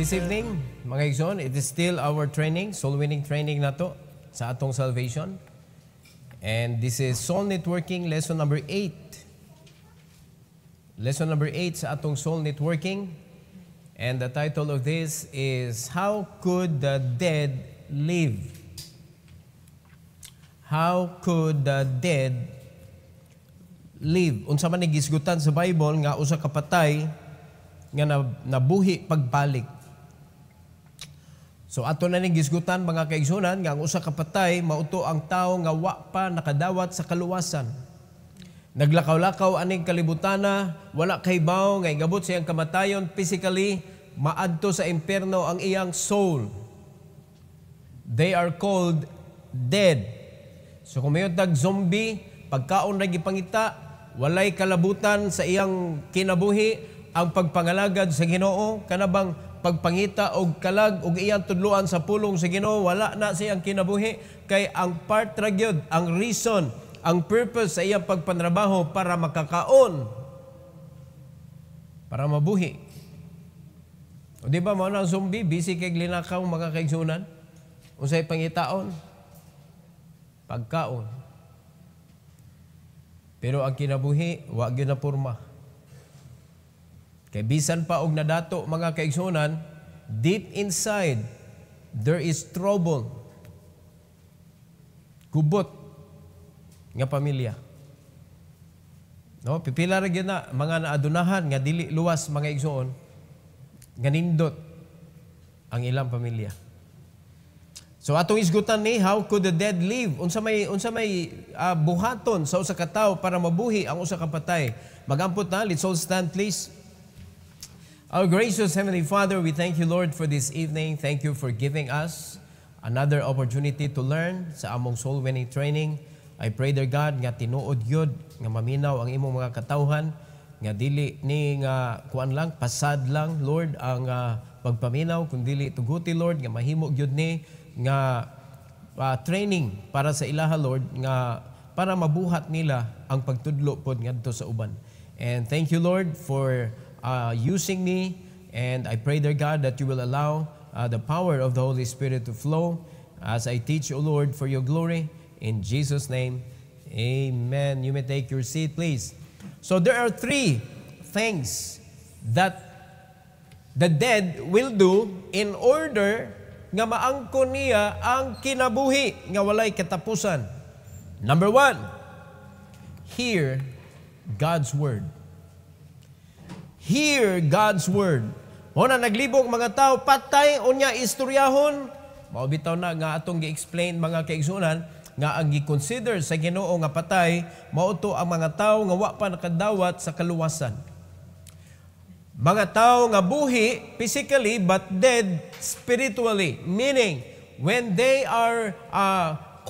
This evening, mga igsoon, it is still our training, soul winning training na to sa atong salvation. And this is Soul Networking lesson number 8. Lesson number 8 sa atong soul networking. And the title of this is How Could the Dead Live? How could the dead live? Unsa man gisgutan sa Bible nga usa ka patay nga nabuhi pagbalik. So ato na ning gisgutan mga kaigsunan nga ang usa ka patay mauto ang tawo nga wa pa nakadawat sa kaluwasan. Naglakaw-lakaw aning kalibutana, wala kay bawo nga igabot siyang kamatayon physically, maadto sa impierno ang iyang soul. They are called dead. So kung mayong tag zombie, pagkaon na gipangita, walay kalabutan sa iyang kinabuhi, ang pagpangalagad sa Ginoo, kanabang pagpangita og kalag og iyang tudloan sa pulong sa Ginoo, wala na siyang kinabuhi kay ang part ra gyud, ang reason, ang purpose sa iyang pagpanrabaho para makakaon, para mabuhi. O di ba mo na ang zombie, busy kay linakaw mga kaigsunan? Unsay pangitaon? Pagkaon. Pero ang kinabuhi, wa gyud na porma. Kay bisan pa og nadato mga kaigsunan, deep inside there is trouble. Gubot nga pamilya. No, pipila ra gyud na mga naadunahan nga dili luwas mga igsoon nga nindot ang ilang pamilya. So atong isgutan ni how could the dead live? Unsa may buhaton sa usa ka tawo para mabuhi ang usa ka patay. Magampot na, let's all stand please. Our gracious Heavenly Father, we thank you, Lord, for this evening. Thank you for giving us another opportunity to learn sa among soul winning training. I pray, dear God, nga tinuod yun, nga maminaw ang imong mga katawhan, nga dili ni nga kuan lang, pasad lang, Lord, ang pagpaminaw, kung dili tuguti, Lord, nga mahimo yun ni, nga training para sa ilaha, Lord, nga para mabuhat nila ang pagtudlo pod ngadto sa uban. And thank you, Lord, for using me, and I pray, dear God, that you will allow the power of the Holy Spirit to flow as I teach, O Lord, for your glory. In Jesus' name, amen. You may take your seat, please. So there are 3 things that the dead will do in order nga maangkon niya ang kinabuhi nga walay katapusan. Number 1, hear God's word. Hear God's word. Muna naglibog mga tao, patay, unya istoryahon. Maubitaw na nga atong gi-explain mga kaigsunan, nga ang gi-consider sa Ginoo nga patay, mauto ang mga tao nga wa pa nakadawat sa kaluwasan. Mga tao nga buhi physically but dead spiritually. Meaning, when they are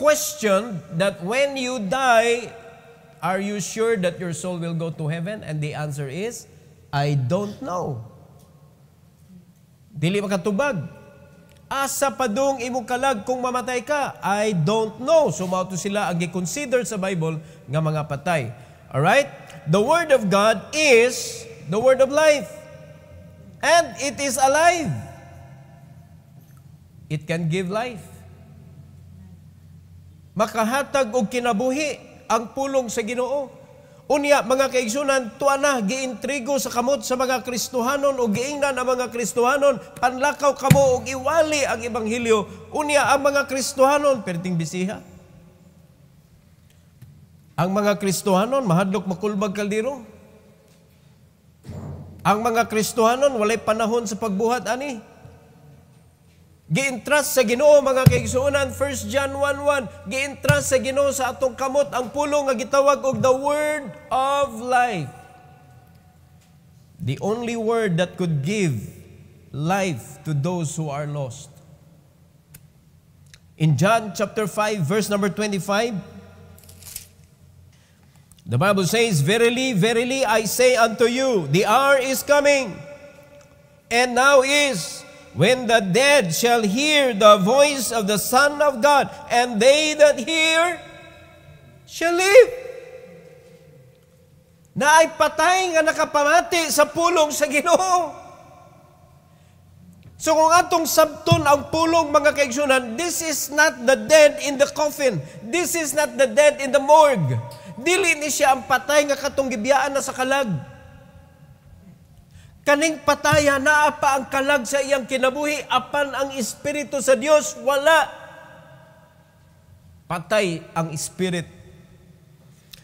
questioned that when you die, are you sure that your soul will go to heaven? And the answer is, I don't know. Dili makatubag. Asa padung imong kalag kung mamatay ka? I don't know. So mao to sila ang gi-consider sa Bible nga mga patay. All right? The word of God is the word of life. And it is alive. It can give life. Makahatag og kinabuhi ang pulong sa Ginoo. Unya, mga kaigsunan, tuana, giintrigo sa kamot sa mga Kristohanon o giingnan ang mga Kristohanon, panlakaw kamo o iwali ang Ebanghelyo. Unya, ang mga Kristohanon, perting bisiha. Ang mga Kristohanon, mahadlok makulbag kaldero. Ang mga Kristohanon, walay panahon sa pagbuhat, ani. Giintras sa Ginoo mga kaigsuonan, 1 John 1:1, giintras sa Ginoo sa atong kamot ang pulong nga gitawag og the word of life. The only word that could give life to those who are lost. In John chapter 5 verse number 25, the Bible says, "Verily, verily I say unto you, the hour is coming, and now is, when the dead shall hear the voice of the Son of God, and they that hear shall live." Na ay patay nga nakapamati sa pulong sa Ginoo. So kung atong sabton ang pulong mga kaigsunan, this is not the dead in the coffin. This is not the dead in the morgue. Dili ni siya ang patay nga katong gibiyaan na sa kalag. Kaning pataya naa pa ang kalag sa iyang kinabuhi apan ang Espiritu sa Dios wala. Patay ang Spirit.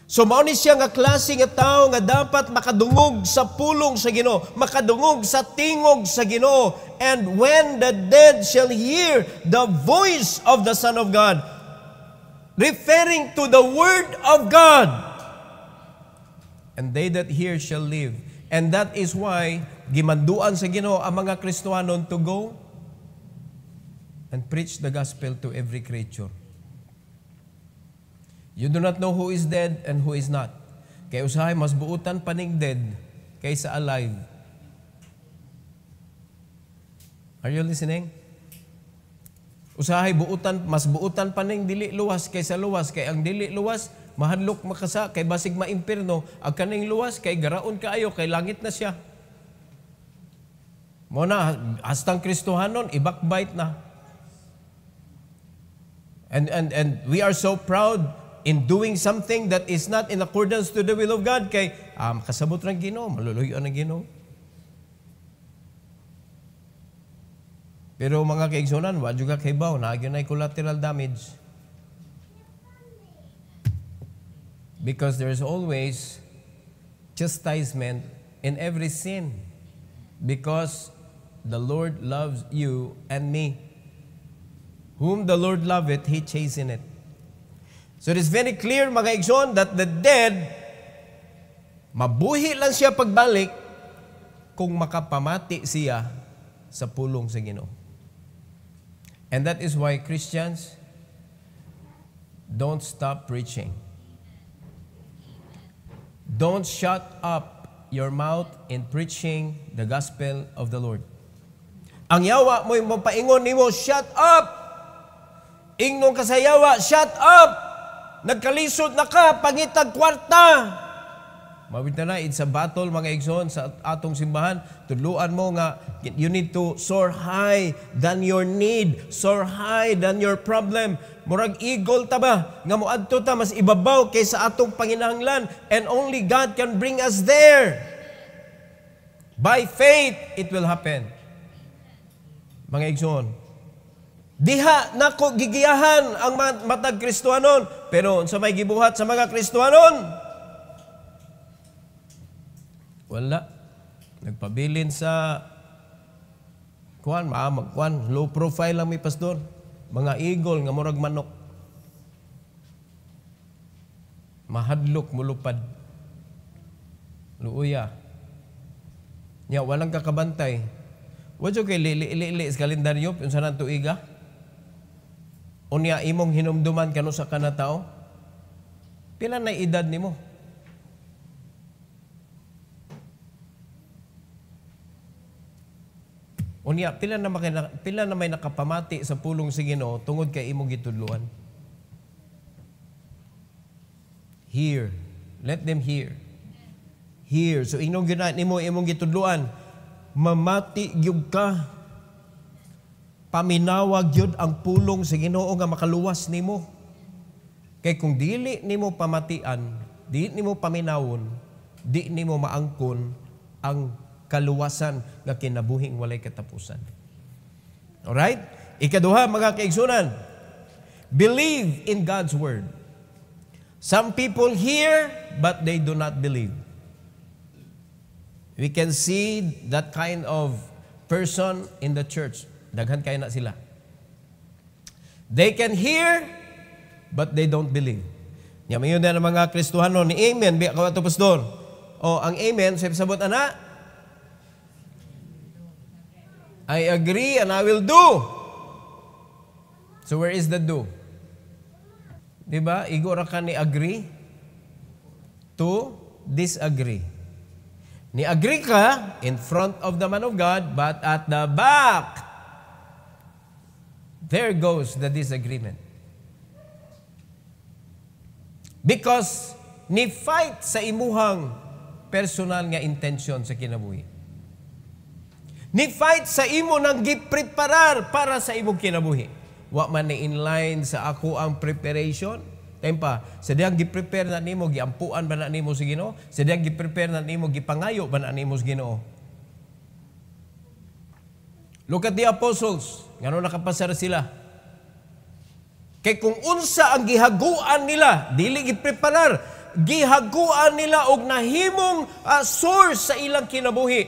So mao ni siya nga klase nga tao nga dapat makadungog sa pulong sa Ginoo, makadungog sa tingog sa Ginoo. And when the dead shall hear the voice of the Son of God, referring to the Word of God, and they that hear shall live. And that is why gimanduan sa Ginoo ang mga Kristohanon to go and preach the gospel to every creature. You do not know who is dead and who is not. Kaya usahay mas buutan paning dead kaysa alive. Are you listening? Usahay mas buutan paning dili luwas kaysa luwas. Kay ang dili luwas mahadlok makasa, kay basig maimpirno, ang kaning luwas, kay garaon kaayo, kay langit na siya. Muna, hastang Kristohanon, ibakbite na. And we are so proud in doing something that is not in accordance to the will of God, kay kasabot ng Ginoo, maluluyo ng Ginoo. Pero mga kaigsunan, wa juga kay baw, nagyan ay collateral damage. Because there is always chastisement in every sin. Because the Lord loves you and me. Whom the Lord loveth, He chasteneth. So it is very clear, mga igsoon, that the dead, mabuhi lang siya pagbalik kung makapamati siya sa pulong sa Ginoo. And that is why Christians don't stop preaching. Don't shut up your mouth in preaching the gospel of the Lord. Ang yawa mo yung mapaingon nimo, shut up! Ingnong kasayawa, shut up! Nagkalisod na ka, pangitag kwarta! Mawid na it's a battle, mga igsoon, sa atong simbahan. Tuluan mo nga, you need to soar high than your need, soar high than your problem. Murag eagle ta ba? Nga moadto ta mas ibabaw kaysa atong panginahanglan, and only God can bring us there. By faith, it will happen. Mga igsoon, diha nako gigiyahan ang matag Kristohanon, pero sa may gibuhat sa mga Kristohanon, wala. Nagpabilin sa low profile lang may pastor. Mga eagle nga murag manok. Mahadlok mulupad. Luuya. Nya walang kakabantay. Wadyo kay lili sa kalendaryo unsa nang tuiga? Unya imong hinumduman kanu sa kana tao? Pila na edad nimo? Unya, pila na may nakapamati sa pulong sa Ginoo tungod kay imong gitudluan. Hear. Let them hear. Hear. So inong gina nimo imong gitudluan, mamati gyud ka. Paminawag gyud ang pulong sa Ginoo nga makaluwas nimo. Kay kung dili nimo pamatian, dili nimo paminawon, di nimo maangkon ang kaluwasan nga kinabuhing walay katapusan. Alright? Ikaduha, mga kaigsunan, believe in God's word. Some people hear, but they do not believe. We can see that kind of person in the church. Daghan kayo na sila. They can hear, but they don't believe. Yun na ng mga Kristohanon ni Amen. Biya ka ito, Pastor. O, ang Amen, sabot ana, I agree and I will do. So where is the do? Diba? Igora ka ni agree to disagree. Ni agree ka in front of the man of God, but at the back, there goes the disagreement. Because ni fight sa imuhang personal nga intention sa kinabuhi. Ni fight sa imo nang gipreparar para sa imong kinabuhi. Wa man ni inline sa ako ang preparation. Tempa, sa diyang gi-prepare na nimo, giampuan ba na nimo sa Ginoo? Sa diyang gi-prepare na nimo, gipangayo ba na nimo sa Ginoo? Look at the apostles. Ngano nakapasar sila? Kay kung unsa ang gihaguan nila, dili gipreparar, gihaguan nila og nahimong source sa ilang kinabuhi,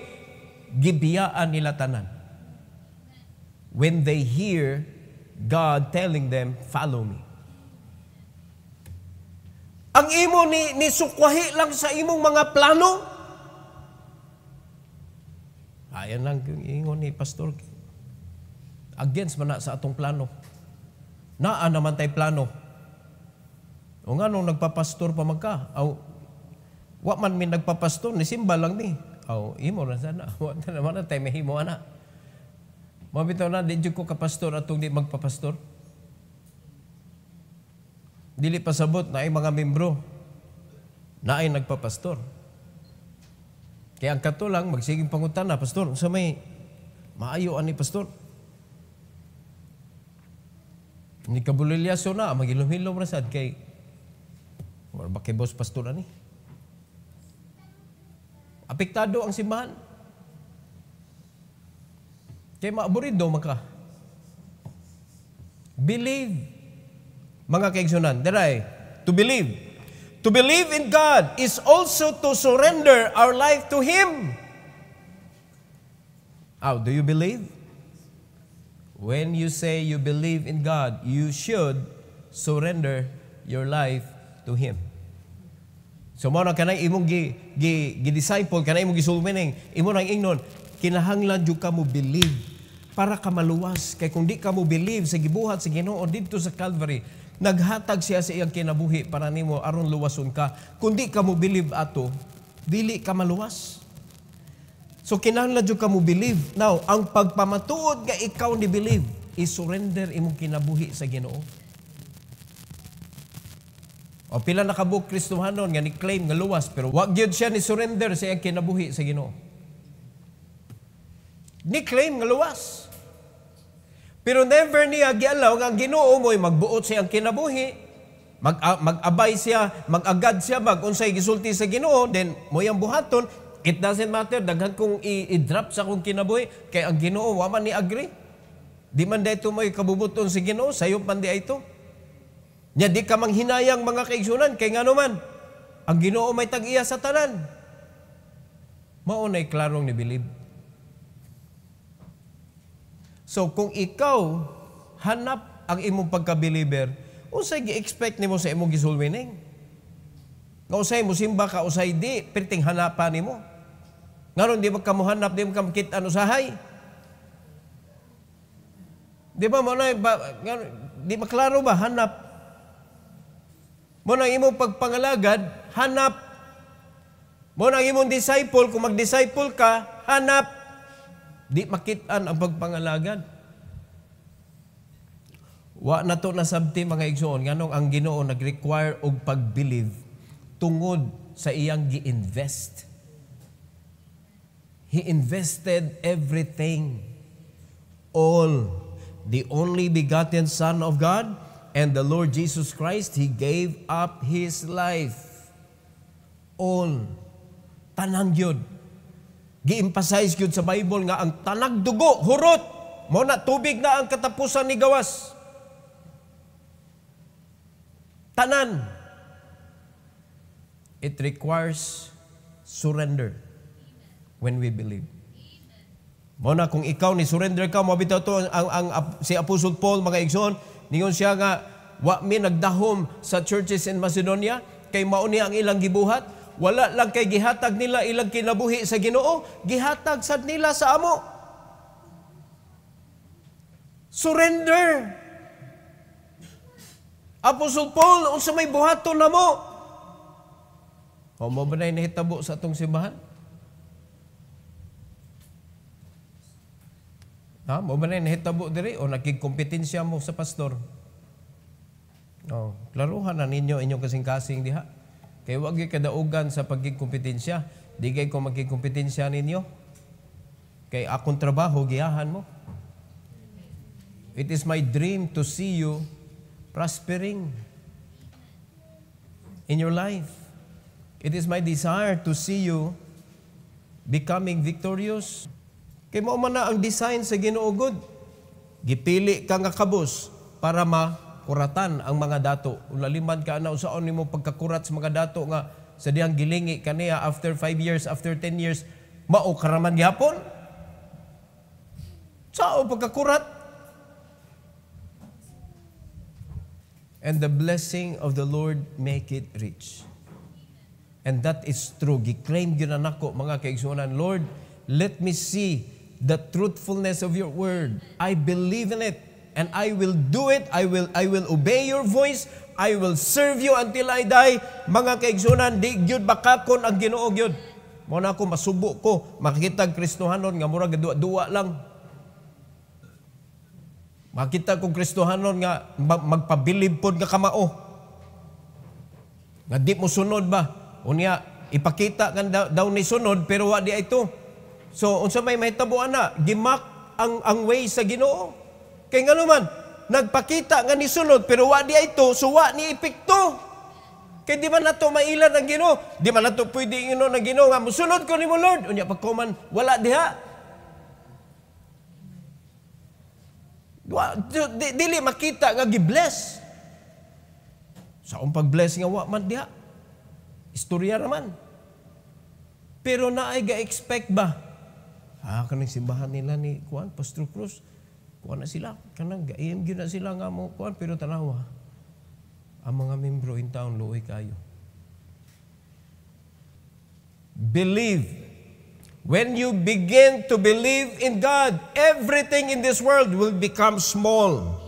gibiyaan nila tanan. When they hear God telling them, follow me. Ang imo ni sukwahi lang sa imong mga plano. Ayan lang yung ingon ni Pastor. Against man na sa atong plano. Naa naman tay plano. O nga nung nagpapastor pa magka. Wa man min nagpapastor, ni simba lang ni. Imo na sana. Wa na naman na tayo mahimo ana. Mabitaw na, di ko kapastor atong di magpapastor. Dili pasabot na ay mga membro na ay nagpapastor. Kaya ang kato lang, magsiging pangutan na, Pastor, sa may maayo ani Pastor. Ni kabulilyaso na, magilom-hilom na sad kay wala ba kay boss Pastor ani? Apektado ang simbahan. Kaya maaburido maka. Believe. Mga kaigsunan, daray, to believe. To believe in God is also to surrender our life to Him. How do you believe? When you say you believe in God, you should surrender your life to Him. So, mo na kanay imong gi-disciple, kanay imong gisulmining, imo nang ingnon, kinahanglan jud ka mo believe para ka maluwas. Kay kung di ka mo believe sa gibuhat sa Ginoo didto sa Calvary, naghatag siya sa iyang kinabuhi para nimo aron luwason ka. Kung di ka mo believe ato, dili ka maluwas. So kinahanglan jud ka mo believe. Now, ang pagpamatuod nga ikaw ni believe, i-surrender imong kinabuhi sa Ginoo. O pila na kabuk Kristohanon nga ni claim nga luwas pero wa gyud siya ni surrender sa iyang kinabuhi sa Ginoo. Ni claim nga luwas. Pero never niya gialaw nga ang Ginoo mo'y magbuot siyang kinabuhi, mag-abay siya, mag-agad siya, mag-unsay gisulti sa Ginoo, then mo yang buhaton, it doesn't matter, daghan kong i-drop sa kong kinabuhi, kay ang Ginoo, wa man ni agree. Di man dito mo'y kabubuton si Ginoo, sayo man di ito. Nya di ka manghinayang mga kaigsunan, kay nga naman, ang Ginoo may tag-iya sa tanan. Maunay klarong ni believe. So, kung ikaw hanap ang imong pagka-believer, usay gi-expect nimo sa imong gisulwining. Nga usay mo simba ka, usay di, perting hanapan nimo. Ngaron, di ba ka mo hanap, di mo ka makita usahay? Di ba, di maklaro ba, hanap? Mo nang imong pagpangalagad, hanap. Mo nang imong disciple, kung mag-disciple ka, hanap. Di makitaan ang pagpangalagad. Wa na to nasabti mga igsoon, nganong ang Ginoo nag-require og pag-believe tungod sa iyang gi-invest. He invested everything. All. The only begotten Son of God and the Lord Jesus Christ, He gave up His life. All. Tanang yun. Gi-emphasize yun sa Bible nga ang tanag dugo, hurot, mo na tubig na ang katapusan ni gawas. Tanan. It requires surrender when we believe. Mo na kung ikaw ni surrender ka, mabitaw to si Apostle Paul, mga igsoon, ningon siya nga, wa mi nagdahom sa churches in Macedonia, kay mauni ang ilang gibuhat, wala lang kay gihatag nila ilang kinabuhi sa Ginoo, gihatag sad nila sa amo. Surrender. Apostle Paul, unsa may buhaton namo? O mo ba na nahitabo sa atong simbahan? Mo ba na nahitabo diri o nakigkompetensya mo sa pastor? Klaruhan na ninyo inyong kasing-kasing diha. Kaya wag kadaugan sa pagkikompetensya. Di kay ko magkikompetensya ninyo. Kay akong trabaho, giyahan mo. It is my dream to see you prospering in your life. It is my desire to see you becoming victorious. Kay mo man na ang design sa Ginoo God. Gipili ka nga kabus para makuratan ang mga dato. Ulaliman ka na usaon nimo pagkakurat sa mga dato nga sa diyang gilingi kaniya after 5 years, after 10 years, mao karaman gyapon. Sao pagkakurat? And the blessing of the Lord make it rich. And that is true. Giklaim yun na nako, mga kaigsunan. Lord, let me see the truthfulness of your word. I believe in it. And I will do it. I will obey your voice. I will serve you until I die. Mga kaigsunan, di gyud bakakon ang Ginoo gyud. Mo na ako masubo ko, makita Kristohanon nga murag duwa lang. Makita kong Kristohanon nga magpabilib pod nga kamao. Nga di mo sunod ba? Unya, ipakita kan daw ni sunod pero wa di ito. So, unsa may mahitabuan na, gimak ang way sa Ginoo. Kay nga naman, nagpakita nga ni sunod pero wa di ito, so wa ni epekto. Kay di man nato mailan ang Ginoo. Di man nato pwede ingino ng Ginoo nga musunod ko nimo Lord. Unya pagkuman wala diha. Dili makita nga gi-bless. Sa pag-bless nga wa man diha. Istorya naman. Pero naay ga-expect ba? Kanang simbahan nila ni Pastor Cruz. Kuan na sila. Kanang ga-aim gyud na sila nga mo kuan pero tanawa. Ang mga membro in town luoy kayo. Believe. When you begin to believe in God, everything in this world will become small.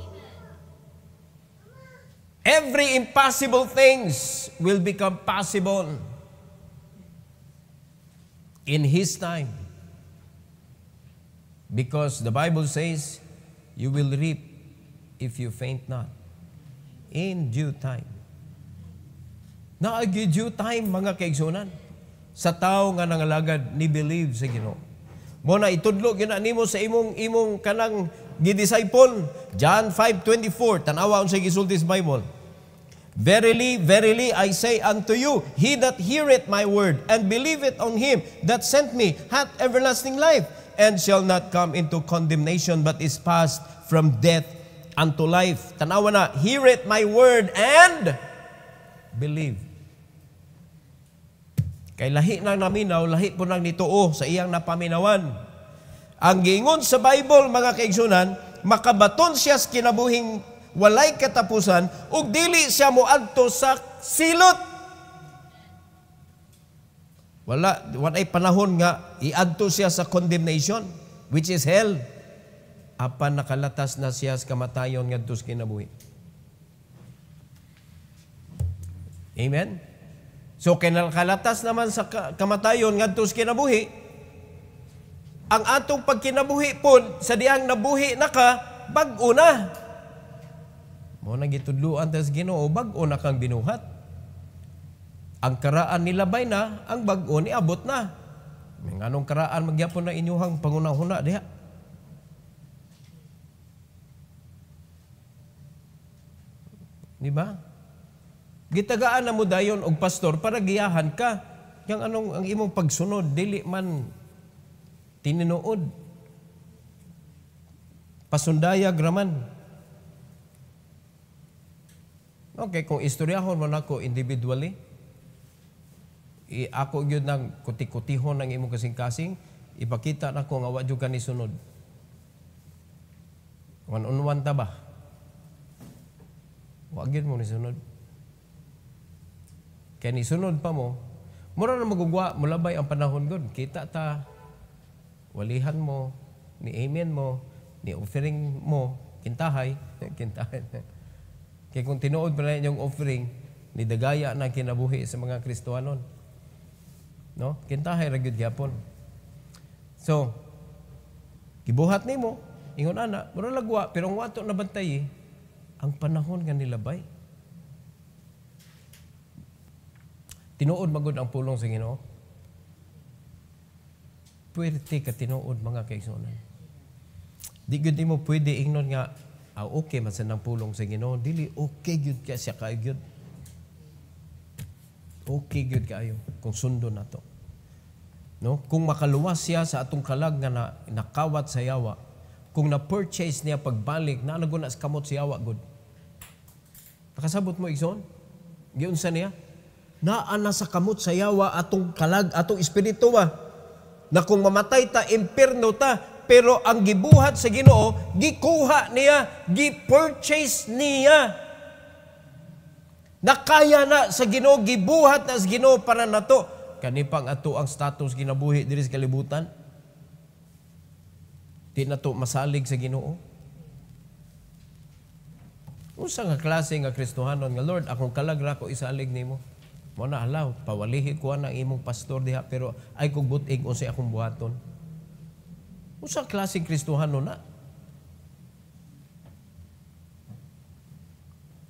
Every impossible things will become possible in His time. Because the Bible says, you will reap if you faint not. In due time. Naagi due time, mga kaigsunan. Sa tao nga nangalagad ni believe sa Ginoo. Mo na itudlo gina nimo sa imong kanang gidisciple. John 5:24 tanawa unsay gisulti sa Bible. Verily, verily, I say unto you, he that heareth my word and believeth on him that sent me hath everlasting life, and shall not come into condemnation, but is passed from death unto life. Tanawa na, heareth my word and believe. Kay lahi nang naminaw, lahi po nang nituo sa iyang napaminawan. Ang giingon sa Bible, mga kaigsunan, makabaton siya sa kinabuhing walay katapusan, ug dili siya moadto sa silot. Walay panahon nga iadto siya sa condemnation, which is hell. Apan nakalatas na siya sa kamatayon ngadto sa kinabuhi. Amen? So, kinakalatas naman sa kamatayon ngadto sa kinabuhi, ang atong pagkinabuhi po, sa diyang nabuhi na ka, bag-o na. Mo na gitudluan tas Ginoo, bag-o na kang binuhat. Ang karaan nilabay na, ang bag-o niabot na. May anong karaan magyapon na inyuhang pangunahuna diha. Di ba? Gitagaan na mo dayon og pastor para giyahan ka. Yang anong ang imong pagsunod dili man tininuod. Pasundaya graman. Okay, kung istoryahon mo nako individually, ako gyud nang kuti-kutihon ang imong kasing-kasing, ipakita nako nga wa jud ka ni sunod. One on one ta ba? Wa gyud mo ni sunod. Kaya ni sunod pa mo, mura na magugwa, mulabay ang panahon gud. Kita ta, walihan mo, ni amen mo, ni offering mo, kintahay, kintahay. Kaya kung tinuod pa na yung offering, ni dagaya na kinabuhi sa mga Kristohanon. No? Kintahay ragyod gyapon. So, gibuhat nimo, ingon ana, mura lagwa, pero ang wato na bantay, ang panahon nga nilabay. Tinuod magud ang pulong sa Ginoo. Puwerte ka tinuod mga kaigsuonan. Di gud mo pwede ingnon nga okay man sa nang pulong sa Ginoo, dili okay gyud ka siya kaayo gyud. Okay gyud kaayo kung sundo nato. No? Kung makaluwas siya sa atong kalag nga nakawat sa yawa, kung na-purchase niya pagbalik, nalaguna sa kamot sa yawa gud. Nakasabot mo igsoon? Giunsa niya? Naana sa kamot sa yawa atong kalag, atong espiritu ba? Na kung mamatay ta, impierno ta, pero ang gibuhat sa Ginoo, gikuha niya, gi-purchase niya. Nakaya na sa Ginoo, gibuhat na sa Ginoo para nato. Kani pang ato ang status ginabuhi diri sa kalibutan. Di na to masalig sa Ginoo. Unsa nga klase nga Kristohanon nga Lord, akong kalag ra ko isalig nimo. Mo na alaw, pawalihi ko ang imong pastor diha pero ay kog butig unsay akong buhaton. Unsa klaseng Kristohanon na?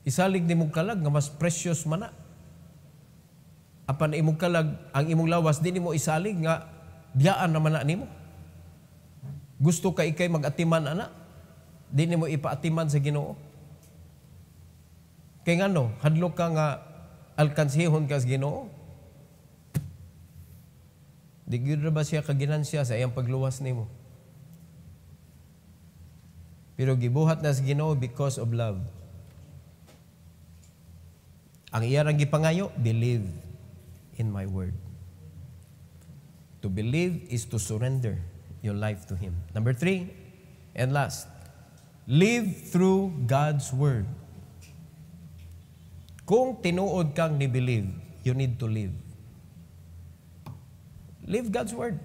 Isalig nimong kalag nga mas precious man na. Apan imong kalag, ang imong lawas di nimo isalig nga biyaan naman na nimo. Gusto ka ikay mag-atiman ana? Di nimo ipaatiman sa Ginoo. Kay ngano, hadlok ka nga alkansihon ka sa Ginoo. Di gyud ba siya kaginansya sa iyang pagluwas nimo? Pero gibuhat na sa Ginoo because of love. Ang iyang gipangayo, believe in my word. To believe is to surrender your life to Him. Number 3, and last, live through God's word. Kung tinuod kang ni-believe, you need to live. Live God's word.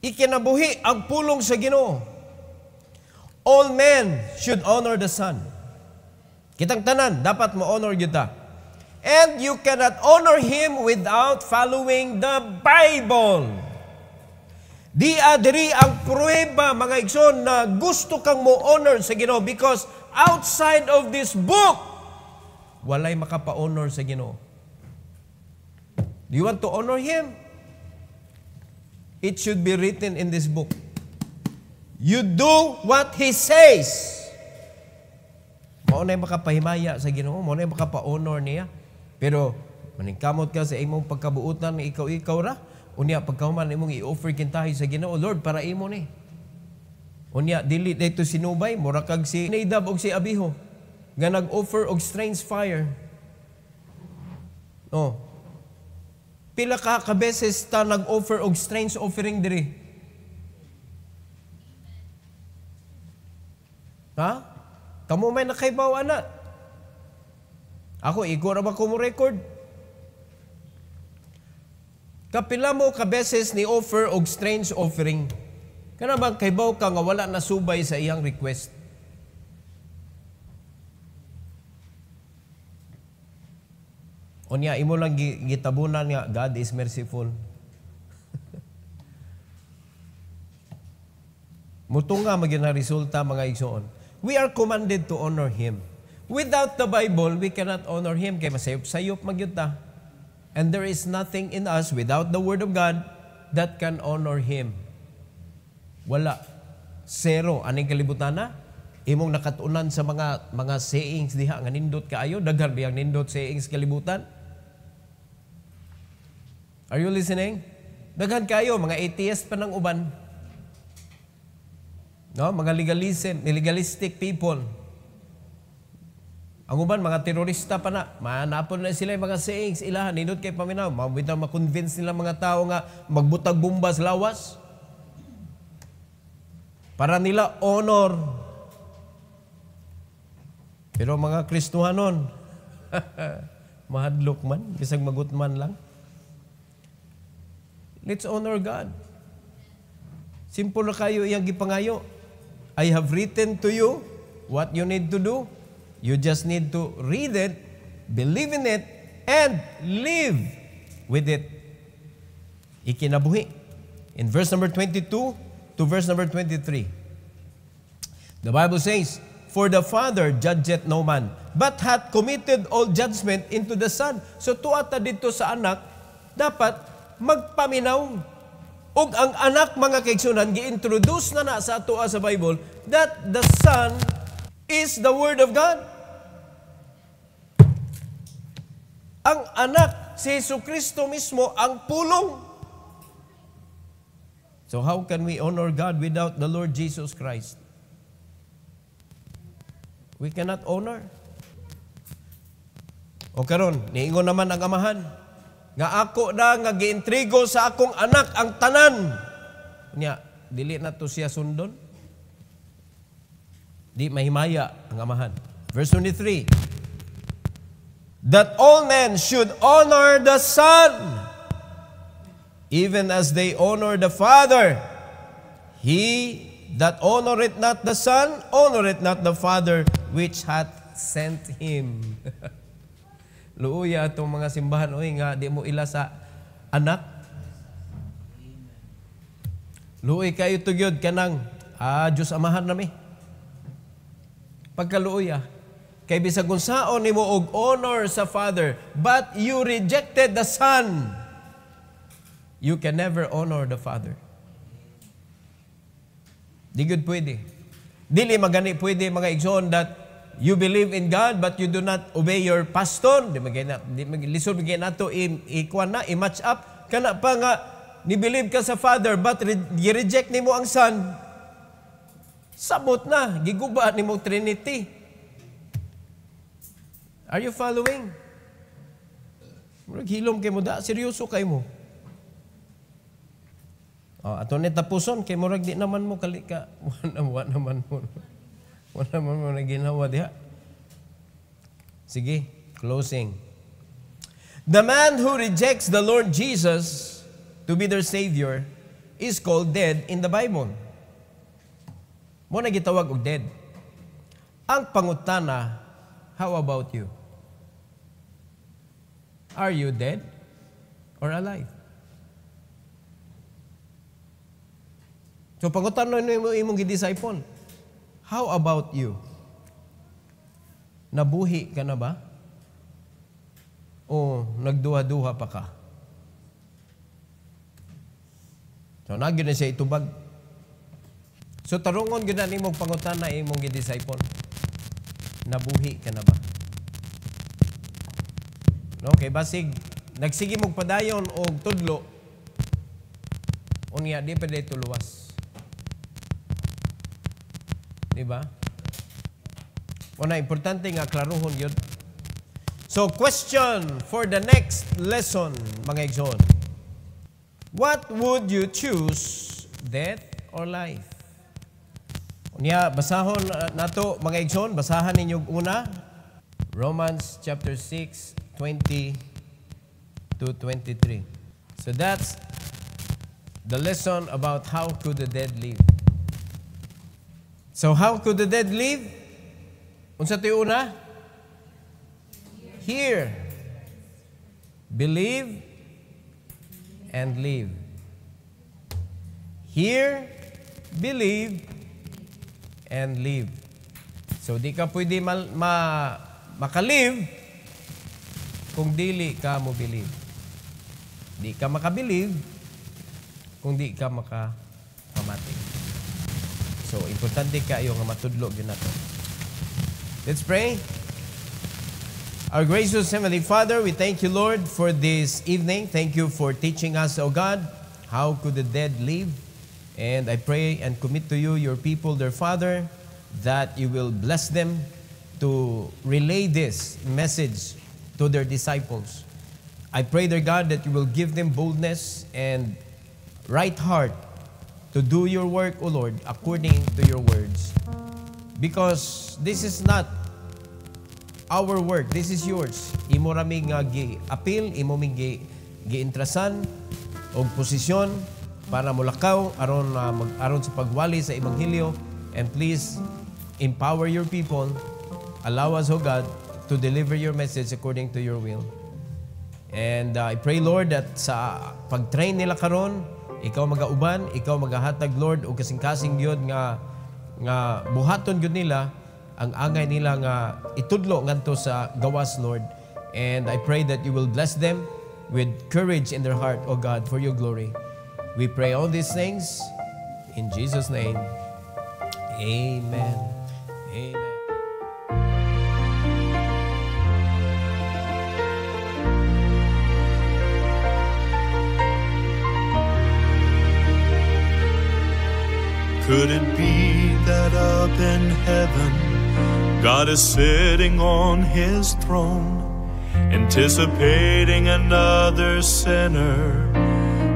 Ikinabuhi ang pulong sa Ginoo. All men should honor the Son. Kitang tanan, dapat mo honor kita. And you cannot honor Him without following the Bible. Di adiri ang pruweba, mga igsoon, na gusto kang mo honor sa Ginoo because outside of this book, walay makapa-honor sa Ginoo. Do you want to honor Him? It should be written in this book. You do what He says. Mao na makapahimaya sa Ginoo, mao na makapa-honor niya. Pero maningkamot ka sa imong pagkabuutan nga ikaw ra, unya pagkahuman imong i-offer kintahi sa Ginoo, Lord, para imo ni. Unya dili dito sinubay, mura kag si Nadab og si Abiho nga nag-offer og strange fire. Oh. Pila ka beses ta nag-offer og strange offering diri? Ha? Kamu may nakaibaw ana. Ako, iko ra ba ko mo record? Kapila mo ka beses ni offer og strange offering. Kana bang kaibaw ka nga wala na subay sa iyang request? Unya imo lang gitabunan nga God is merciful. Mutunga magyud na resulta mga igsoon. We are commanded to honor Him. Without the Bible, we cannot honor Him kay masayop-sayop magyud ta. And there is nothing in us without the Word of God that can honor Him. Wala. Zero. Aning kalibutan na? Imong nakatunan sa mga sayings diha nga nindot kaayo, daghan biyang nindot sayings kalibutan. Are you listening? Daghan kayo, mga atheist pa ng uban. No, mga legalistic people. Ang uban, mga terorista pa na. Manapon na sila yung mga sayings. Ilahan, nindot kay paminaw. Mabitang makonvince nila mga tao nga magbutag bomba sa lawas. Para nila honor. Pero mga Kristohanon, mahadlok man, bisag magutman lang. Let's honor God. Simple na kayo iyang gipangayo. I have written to you what you need to do. You just need to read it, believe in it, and live with it. Ikinabuhi. In verse number 22 to verse number 23. The Bible says, for the Father judgeth no man, but hath committed all judgment into the Son. So tuata dito sa anak, dapat magpaminaw. ug ang anak, mga kaigsunan, gi-introduce na sa ato sa Bible that the Son is the Word of God. Ang anak, si Jesucristo mismo, ang pulong. So how can we honor God without the Lord Jesus Christ? We cannot honor. O karon, niingon naman ang amahan, nga ako na nga giintrigo sa akong anak ang tanan. Nya, dili na to siya sundon. Di mahimaya ang amahan. Verse 23. That all men should honor the Son, even as they honor the Father. He that honoreth not the Son, honoreth not the Father which hath sent Him. Luuya itong mga simbahan, oy nga, di mo ila sa anak. Luuy kayo tugyod ka ng, Diyos amahan nami. Pagkaluuya, kay bisag unsaon nimo og honor sa Father, but you rejected the Son, you can never honor the Father. Di good pwede. Dili magani pwede, mga igsoon, that you believe in God, but you do not obey your pastor. Lisod magiging nato i-match up. Kana pa nga, ni-believe ka sa Father, but i-reject ni mo ang Son. Sabot na, giguba ni mo Trinity. Are you following? Hilom kay mo da, seryoso kay mo. Ato ni tapuson, kay murag di naman mo kalika. Wala naman mo. Wala mo na ginawa diha. Sige, closing. The man who rejects the Lord Jesus to be their Savior is called dead in the Bible. Mo na gitawag og dead. Ang pangutana, how about you? Are you dead or alive? So pangutana mo imong gi-disciple. How about you? Nabuhi ka na ba? O nagduha-duha pa ka? So nagyo na siya itubag. So tarungon gyud na nimong pangutan na imong gi-disciple. Nabuhi ka na ba? No, kay basig nagsige mong padayon og tudlo. Unya di pa dito luwas. Diba? Una, importante nga klaruhon yun. So, question for the next lesson, mga igsoon. What would you choose, death or life? Unya, basahon nato, mga igsoon, basahan ninyo una, Romans chapter 6, 20 to 23. So, that's the lesson about how could the dead live. So how could the dead live? Unsa tayo una? Hear, believe, and live. Hear, believe, and live. So di ka pwede makalive kung dili ka mo believe. Di ka makabelieve kung di ka makapamatay. So, importante kayo nga matudlo yun na to. Let's pray. Our gracious Heavenly Father, we thank you, Lord, for this evening. Thank you for teaching us, O God, how could the dead live. And I pray and commit to you, your people, their Father, that you will bless them to relay this message to their disciples. I pray, dear God, that you will give them boldness and right heart to do your work, O Lord, according to your words. Because this is not our work, this is yours. Imo raming gi-appeal, imo ming gi-intrasan og posisyon para mulakaw aron sa pagwali sa ebanghelyo. And please empower your people. Allow us, O God, to deliver your message according to your will. And I pray, Lord, that sa pag-train nila karon, ikaw magauban, ikaw magahatag, Lord, o kasing-kasing yun nga buhaton yun nila, ang angay nila nga itudlo nganto sa gawas, Lord. And I pray that you will bless them with courage in their heart, O God, for your glory. We pray all these things in Jesus' name. Amen. Amen. Could it be that up in heaven, God is sitting on his throne, anticipating another sinner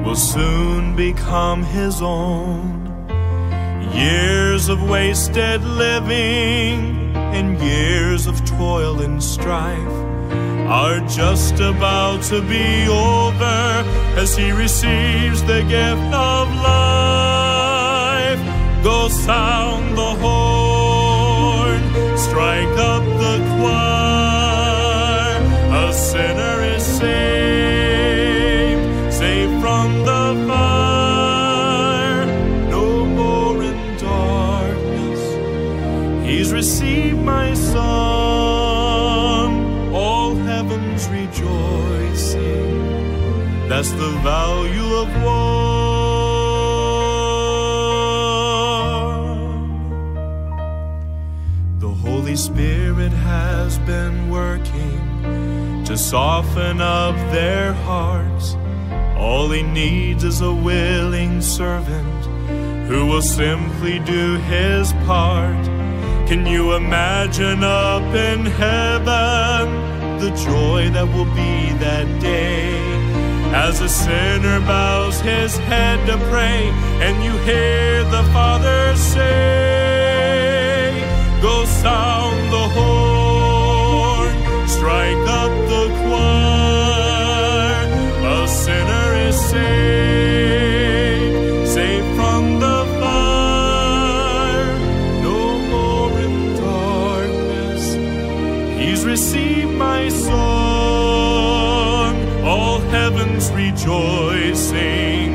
will soon become his own? Years of wasted living and years of toil and strife are just about to be over as he receives the gift of life. Go sound the horn, strike up the choir. A sinner is saved, saved from the fire. No more in darkness, he's received my son. All heaven's rejoicing, that's the value of one. Holy Spirit has been working to soften up their hearts. All he needs is a willing servant who will simply do his part. Can you imagine up in heaven the joy that will be that day, as a sinner bows his head to pray and you hear the Father say, go sound the horn, strike up the choir. A sinner is saved, saved from the fire. No more in darkness, he's received my son. All heaven's rejoicing,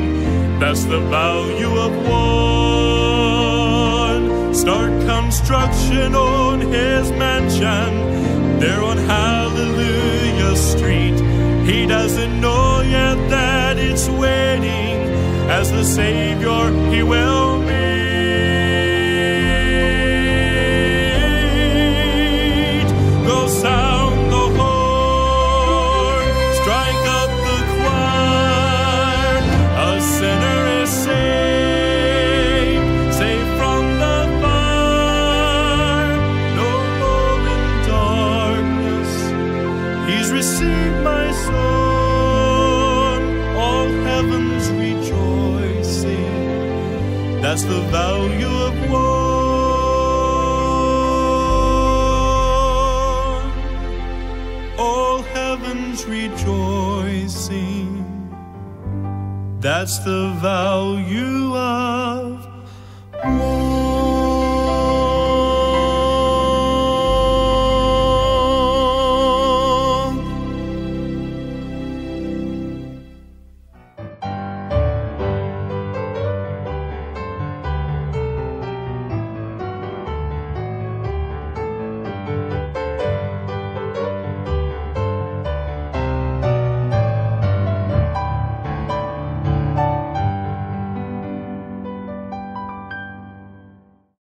that's the value of one. Start construction on his mansion there on Hallelujah Street. He doesn't know yet that it's waiting as the Savior he will meet. Go sound the horn, strike up the choir. A sinner is saved, saved from the receive my son. All heaven's rejoicing, that's the value of one. All heaven's rejoicing, that's the value of